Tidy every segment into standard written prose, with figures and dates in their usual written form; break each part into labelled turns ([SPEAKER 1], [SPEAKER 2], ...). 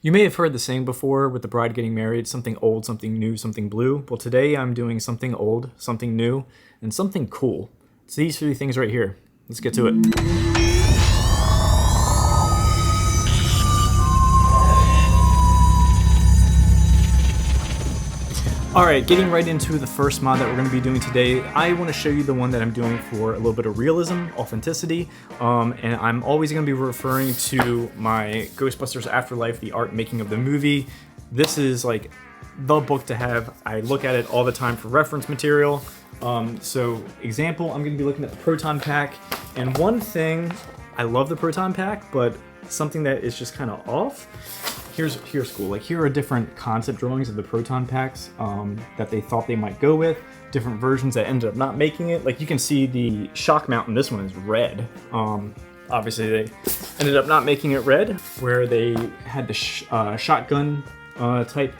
[SPEAKER 1] You may have heard the saying before with the bride getting married, something old, something new, something blue. Well, today I'm doing something old, something new, and something cool. It's these three things right here. Let's get to it. Alright, getting right into the first mod that we're going to be doing today, I want to show you the one that I'm doing for a little bit of realism, authenticity, and I'm always going to be referring to my Ghostbusters Afterlife, the art making of the movie. This is like the book to have. I look at it all the time for reference material. So example, I'm going to be looking at the Proton pack, and one thing, I love the Proton pack, but something that is just kind of off. Here's cool. Like, here are different concept drawings of the Proton packs that they thought they might go with. Different versions that ended up not making it. Like, you can see the shock mount in this one is red. Obviously, they ended up not making it red, where they had the shotgun type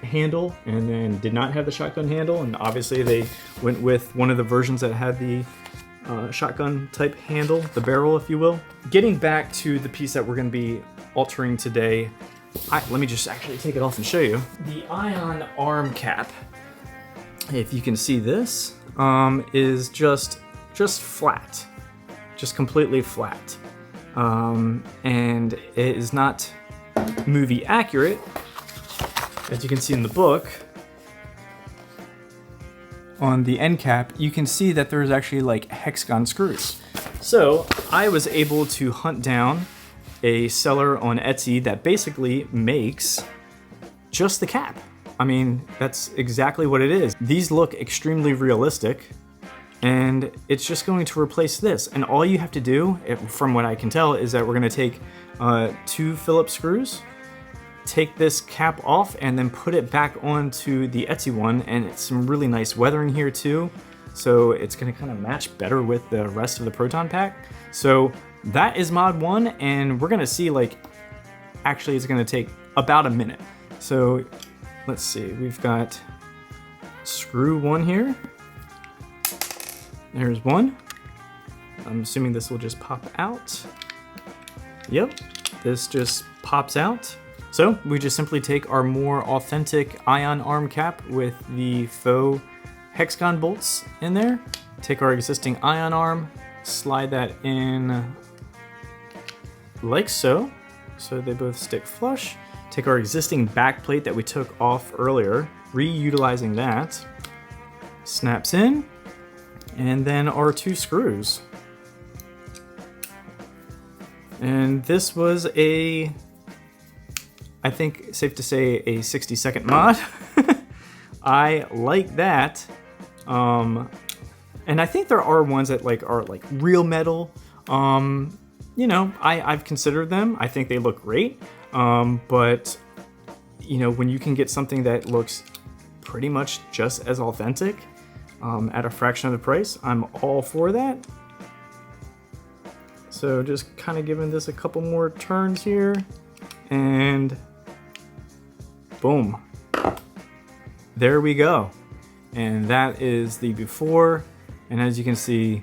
[SPEAKER 1] handle and then did not have the shotgun handle. And obviously, they went with one of the versions that had the shotgun type handle, the barrel, if you will. Getting back to the piece that we're going to be altering today, let me just actually take it off and show you. The ion arm cap, if you can see this, is just flat, just completely flat, and it is not movie accurate, as you can see in the book. On the end cap, you can see that there's actually like hexagon screws. So I was able to hunt down a seller on Etsy that basically makes just the cap. I mean, that's exactly what it is. These look extremely realistic, and it's just going to replace this. And all you have to do, from what I can tell, is that we're gonna take 2 Phillips screws, take this cap off, and then put it back onto the Etsy one, and it's some really nice weathering here too. So it's gonna kind of match better with the rest of the Proton pack. So that is mod 1, and we're gonna see, like, actually it's gonna take about a minute. So let's see, we've got screw 1 here. There's 1. I'm assuming this will just pop out. Yep, this just pops out. So we just simply take our more authentic ion arm cap with the faux hexagon bolts in there, take our existing ion arm, slide that in like so, so they both stick flush. Take our existing back plate that we took off earlier, reutilizing that, snaps in, and then our 2 screws. And this was I think safe to say, a 60-second mod. I like that. And I think there are ones that are real metal. You know, I've considered them. I think they look great. But you know, when you can get something that looks pretty much just as authentic at a fraction of the price, I'm all for that. So just kind of giving this a couple more turns here, and boom, there we go. And that is the before, and as you can see,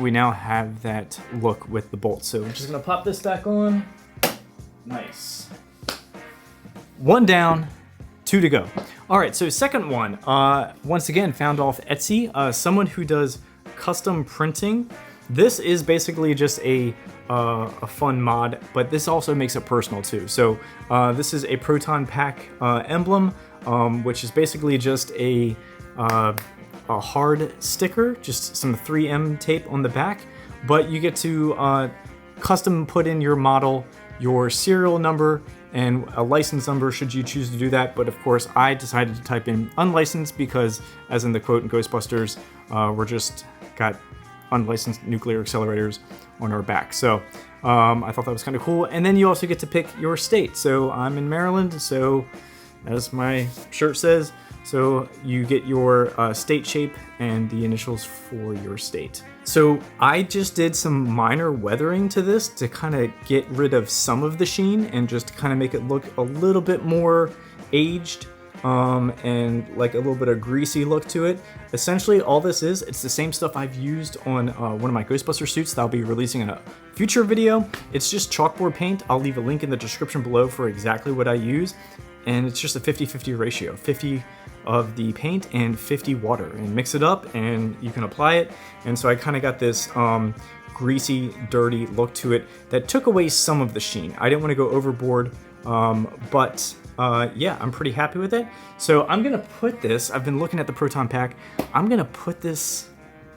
[SPEAKER 1] we now have that look with the bolts. So we're just gonna pop this back on. Nice. 1 down, 2 to go. All right, so second one, once again, found off Etsy, someone who does custom printing. This is basically just a fun mod, but this also makes it personal too. So this is a Proton pack emblem, which is basically just a hard sticker, just some 3M tape on the back, but you get to custom put in your model, your serial number, and a license number should you choose to do that. But of course, I decided to type in unlicensed because, as in the quote in Ghostbusters, we're just got unlicensed nuclear accelerators on our back. So I thought that was kind of cool. And then you also get to pick your state. So I'm in Maryland, so as my shirt says, so you get your state shape and the initials for your state. So I just did some minor weathering to this to kind of get rid of some of the sheen and just kind of make it look a little bit more aged. and like a little bit of greasy look to it. Essentially all this is, it's the same stuff I've used on one of my Ghostbuster suits that I'll be releasing in a future video. It's just chalkboard paint. I'll leave a link in the description below for exactly what I use. And it's just a 50-50 ratio, 50 of the paint and 50 water, and mix it up and you can apply it. And so I kind of got this greasy, dirty look to it that took away some of the sheen. I didn't want to go overboard, but yeah, I'm pretty happy with it. So I'm gonna put this, I've been looking at the Proton pack, I'm gonna put this,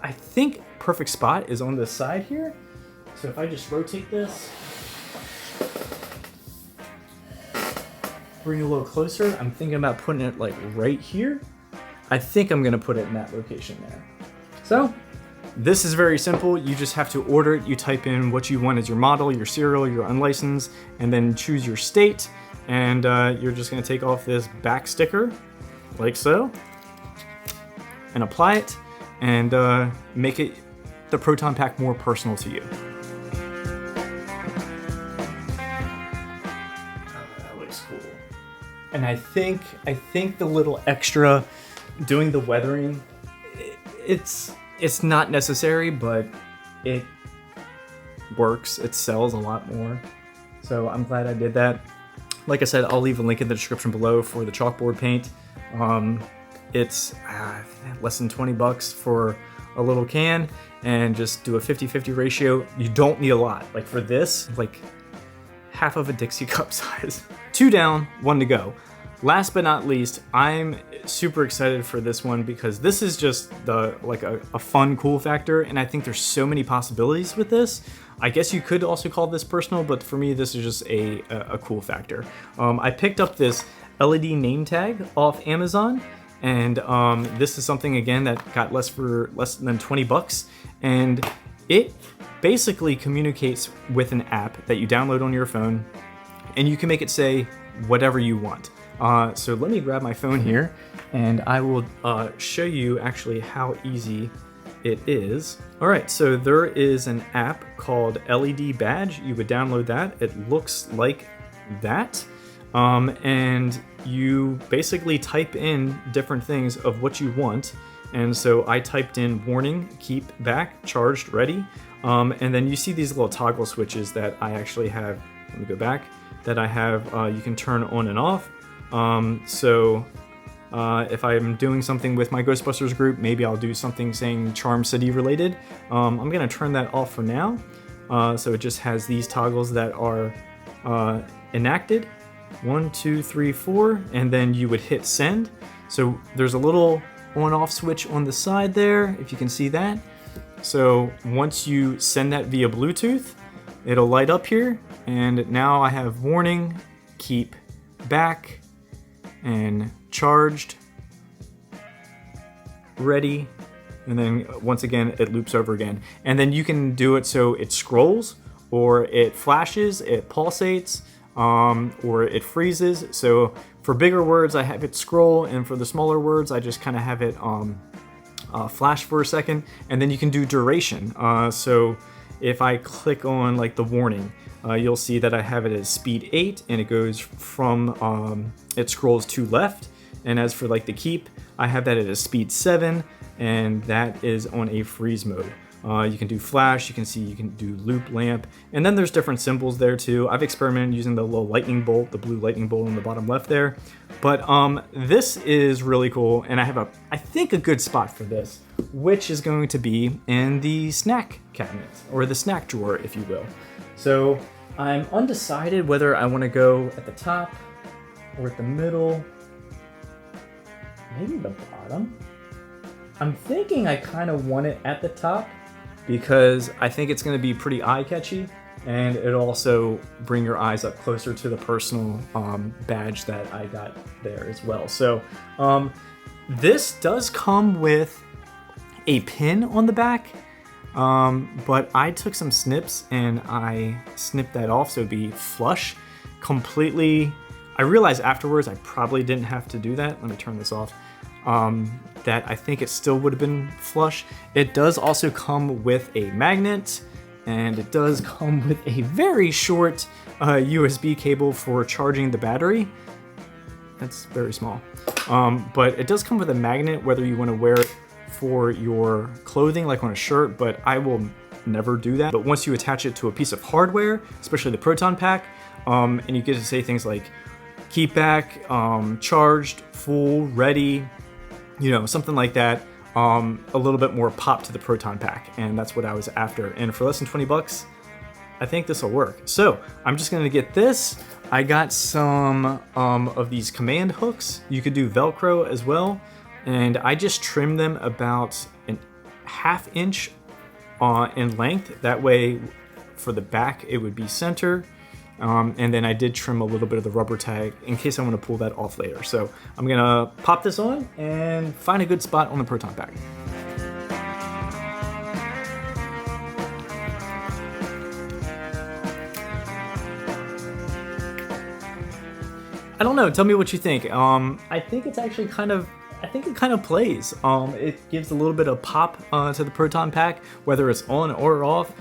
[SPEAKER 1] I think perfect spot is on this side here. So if I just rotate this, bring it a little closer, I'm thinking about putting it like right here. I think I'm gonna put it in that location there. So this is very simple. You just have to order it. You type in what you want as your model, your serial, your unlicensed, and then choose your state. And you're just gonna take off this back sticker, like so, and apply it, and make it the Proton pack more personal to you. Oh, that looks cool. And I think the little extra doing the weathering, it's not necessary, but it works. It sells a lot more. So I'm glad I did that. Like I said, I'll leave a link in the description below for the chalkboard paint. It's less than 20 bucks for a little can, and just do a 50-50 ratio. You don't need a lot. Like for this, like half of a Dixie cup size. 2 down, 1 to go. Last but not least, I'm super excited for this one because this is just a fun, cool factor, and I think there's so many possibilities with this. I guess you could also call this personal, but for me, this is just a cool factor. I picked up this LED name tag off Amazon, and this is something, again, that got less than 20 bucks, and it basically communicates with an app that you download on your phone, and you can make it say whatever you want. So let me grab my phone here, and I will show you actually how easy it is. All right, so there is an app called LED Badge. You would download that. It looks like that. And you basically type in different things of what you want. And so I typed in warning, keep back, charged, ready. And then you see these little toggle switches that I actually have. Let me go back. That I have, you can turn on and off. If I'm doing something with my Ghostbusters group, maybe I'll do something saying Charm City related. I'm gonna turn that off for now. So it just has these toggles that are enacted. 1, 2, 3, 4, and then you would hit send. So there's a little on-off switch on the side there, if you can see that. So once you send that via Bluetooth, it'll light up here, and now I have warning, keep back, and charged, ready, and then once again it loops over again. And then you can do it so it scrolls, or it flashes, it pulsates, or it freezes. So for bigger words I have it scroll, and for the smaller words I just kind of have it flash for a second. And then you can do duration. So if I click on like the warning, you'll see that I have it as speed 8, and it goes from, it scrolls to left. And as for like the keep, I have that at a speed 7, and that is on a freeze mode. You can do flash, you can see you can do loop lamp, and then there's different symbols there too. I've experimented using the little lightning bolt, the blue lightning bolt on the bottom left there. But this is really cool, and I have I think a good spot for this, which is going to be in the snack cabinet, or the snack drawer, if you will. So I'm undecided whether I want to go at the top or at the middle, maybe the bottom. I'm thinking I kind of want it at the top because I think it's going to be pretty eye-catchy, and it'll also bring your eyes up closer to the personal badge that I got there as well. So this does come with a pin on the back, but I took some snips and I snipped that off so it'd be flush completely. I realized afterwards I probably didn't have to do that. Let me turn this off. That I think it still would have been flush. It does also come with a magnet, and it does come with a very short USB cable for charging the battery. That's very small. But it does come with a magnet, whether you want to wear it for your clothing, like on a shirt, but I will never do that. But once you attach it to a piece of hardware, especially the Proton pack, and you get to say things like keep back, charged, full, ready, you know, something like that, a little bit more pop to the Proton pack, and that's what I was after. And for less than 20 bucks, I think this will work. So I'm just gonna get this. I got some of these command hooks. You could do Velcro as well, and I just trimmed them about a ½ inch in length. That way, for the back, it would be center. And then I did trim a little bit of the rubber tag in case I want to pull that off later. So I'm gonna pop this on and find a good spot on the Proton pack. I don't know, tell me what you think. I think it's actually I think it kind of plays. It gives a little bit of pop to the Proton pack, whether it's on or off.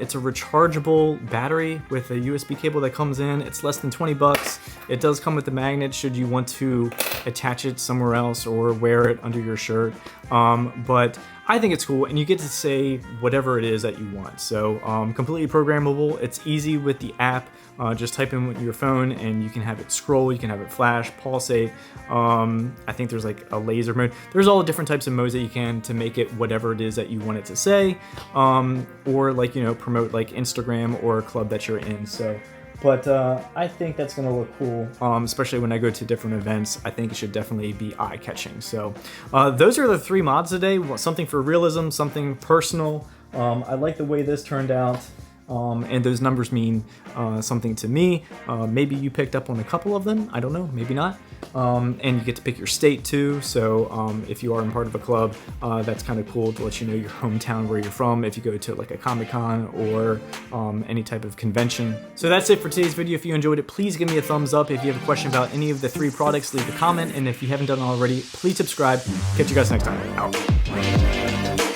[SPEAKER 1] It's a rechargeable battery with a USB cable that comes in. It's less than 20 bucks. It does come with the magnet should you want to attach it somewhere else or wear it under your shirt. But I think it's cool, and you get to say whatever it is that you want. So completely programmable. It's easy with the app. Just type in with your phone and you can have it scroll, you can have it flash, pulsate. I think there's like a laser mode. There's all the different types of modes that you can to make it whatever it is that you want it to say, or like, you know, promote like Instagram or a club that you're in. So, but I think that's gonna look cool, especially when I go to different events. I think it should definitely be eye-catching. So those are the 3 mods today. Something for realism, something personal. I like the way this turned out. And those numbers mean something to me. Maybe you picked up on a couple of them, I don't know, maybe not. And you get to pick your state too, so if you are in part of a club, that's kind of cool to let you know your hometown, where you're from, if you go to like a Comic-Con or any type of convention. So that's it for today's video. If you enjoyed it, please give me a thumbs up. If you have a question about any of the 3 products, leave a comment, and if you haven't done it already, please subscribe. Catch you guys next time. Out.